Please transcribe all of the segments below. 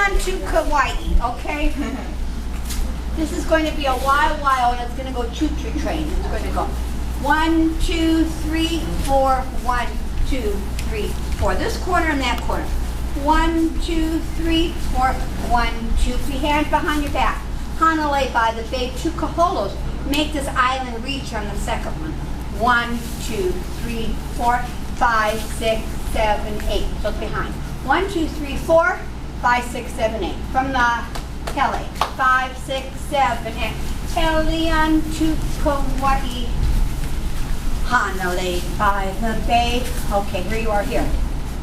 On To Kauai, okay? This is going to be a while, and it's going to go choo-choo train. It's going to go 1, 2, 3, 4, 1, 2, 3, 4. This corner and that corner. 1, 2, 3, 4, 1, 2, 3. Hands behind your back. Hanalei by the bay, 2 kaholos. Make this island reach on the second one. 1, 2, 3, 4, 5, 6, 7, 8. So it's behind. 1, 2, 3, 4, 5, 6, 7, 8. From the Hele. 5, 6, 7, 8. Hele On To Kauai. Hanalei by the bay. Okay, here you are here.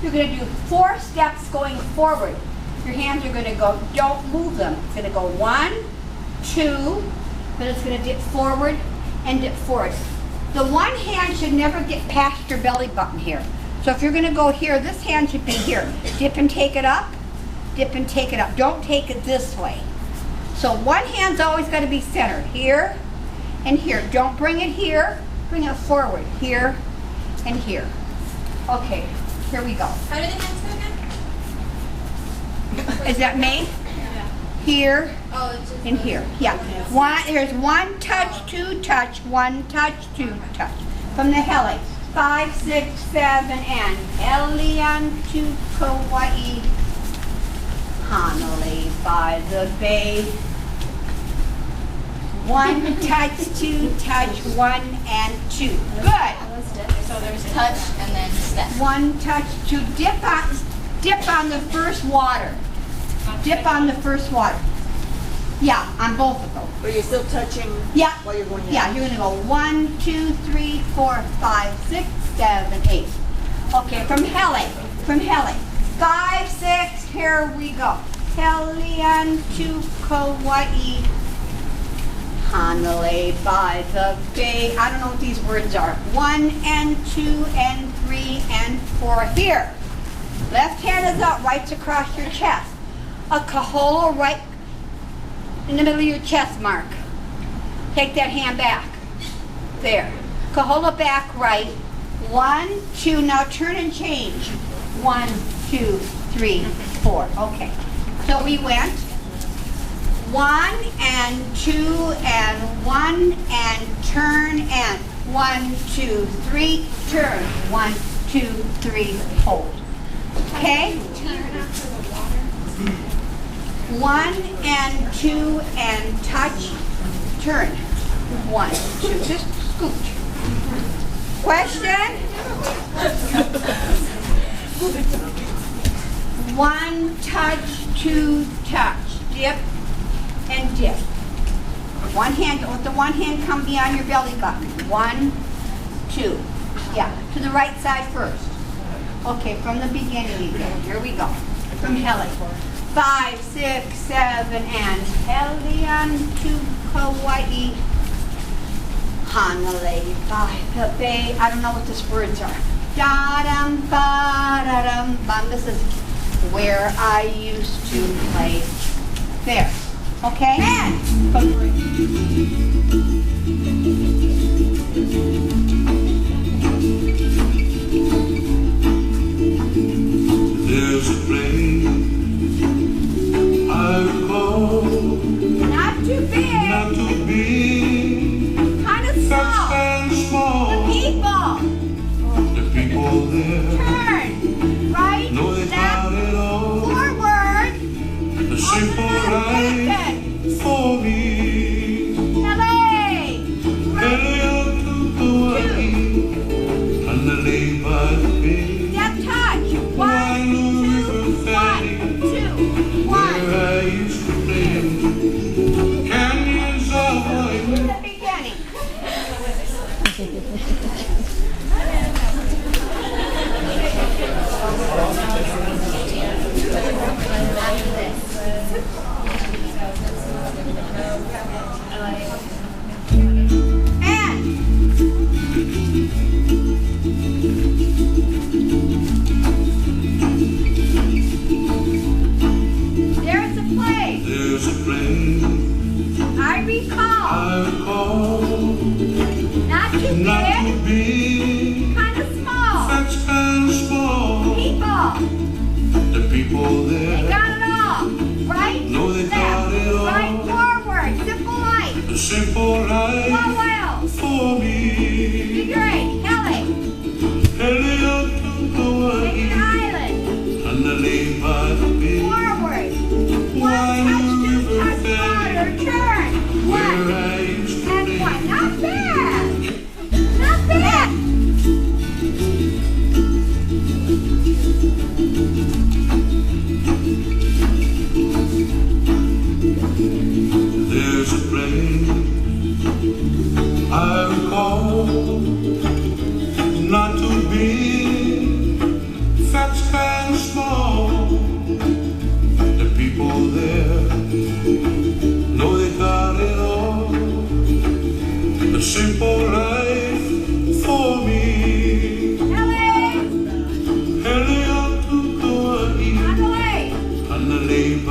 You're going to do 4 steps going forward. Your hands are going to go, don't move them. It's going to go 1, 2, then it's going to dip forward and dip forward. The one hand should never get past your belly button here. So if you're going to go here, this hand should be here. Dip and take it up, dip and take it up. Don't take it this way. So one hand's always got to be centered, here and here. Don't bring it here, bring it forward, here and here. Okay, here we go. How do the hands go again? Is that made? Yeah. Here Oh, it's just and here. Yeah. There's 1 touch, 2 touch, 1 touch, 2 touch. From the Hele. 5, 6, 7, and Hele On To Kauai. Hanalei by the bay. 1 touch, 2 touch, 1 and 2. Good. So there's touch and then step. 1 touch, 2. Dip on the first water. Dip on the first water. Yeah, on both of them. But you're still touching Yeah. while you're going down. Yeah, you're going to go 1, 2, 3, 4, 5, 6, 7, 8. Okay, from Hele. 5, 6, here we go. Hele On To Kauai. Hanalei by the bay. I don't know what these words are. 1 and 2 and 3 and 4. Here. Left hand is out, right's across your chest. A kaholo right in the middle of your chest mark. Take that hand back. There. Kaholo back right. 1, 2. Now turn and change. 1, 2, 3, 4. Okay. So we went 1 and 2 and 1 and turn and 1, 2, 3, turn. 1, 2, 3, hold. Okay? 1 and 2 and touch, turn. 1, 2, just scooch. Question? 1 touch, 2 touch, dip and dip. One hand, let the one hand come beyond your belly button. 1, 2. Yeah, to the right side first. Okay, from the beginning again. Here we go. From Hele. 5, 6, 7, and Hele On To Kauai. Hanalei by the bay. I don't know what these words are. Da-dum, ba-da-dum, bum. This is where I used to play. There. Okay? And there's a place I recall, not too big. not too big, Kind of not small. very small. The The people there turn. Right, know they left, got it all. forward. The simple Open, right for me. Hele. Hele On To Kauai.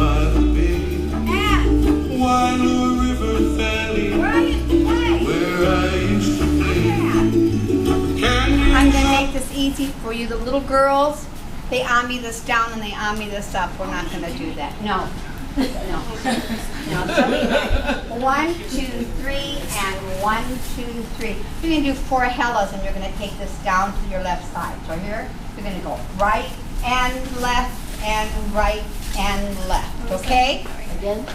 by the bay. And Wino River Valley, where I used to play. where I used to play. Candy I'm going to make this easy for you. The little girls, they army this down and they army this up. We're not going to do that. No. No. No. So we 1, 2, 3, and 1, 2, 3. You're going to do 4 hellas and you're going to take this down to your left side. So here, you're going to go right and left and right and left. Okay? Again?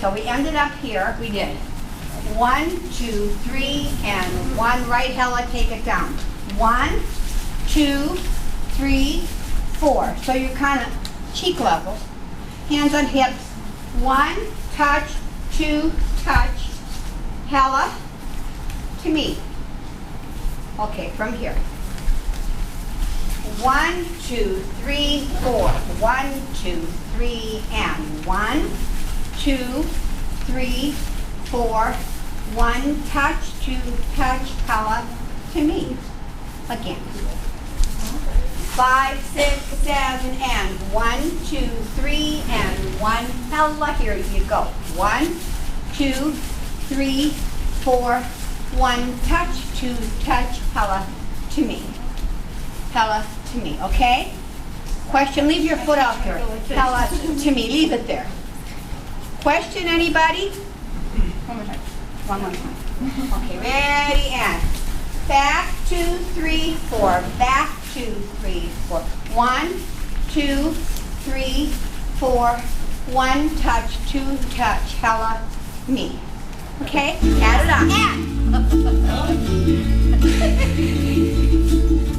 So we ended up here. We did 1, 2, 3, and 1 right hella. Take it down. 1, 2, 3, 4. So you're kind of cheek level. Hands on hips. 1, touch, 2, touch, hella to me. Okay, from here. 1, 2, 3, 4. 1, 2, 3, and 1, 2, 3, 4. 1, touch, 2, touch, hella to me. Again. 5, 6, 7, and 1, 2, 3, and 1. Hella, here you go. 1, 2, 3, 4. 1, touch, 2, touch, hella to me. Hella to me, okay? Question, leave your foot out here. Hella to me, leave it there. Question, anybody? One more time. One more time. Okay, ready, and back, 2, 3, 4. Back, 2, 3, 4. 1, 2, 3, 4. 1, touch, 2, touch, hella, me. Okay? Add it on. And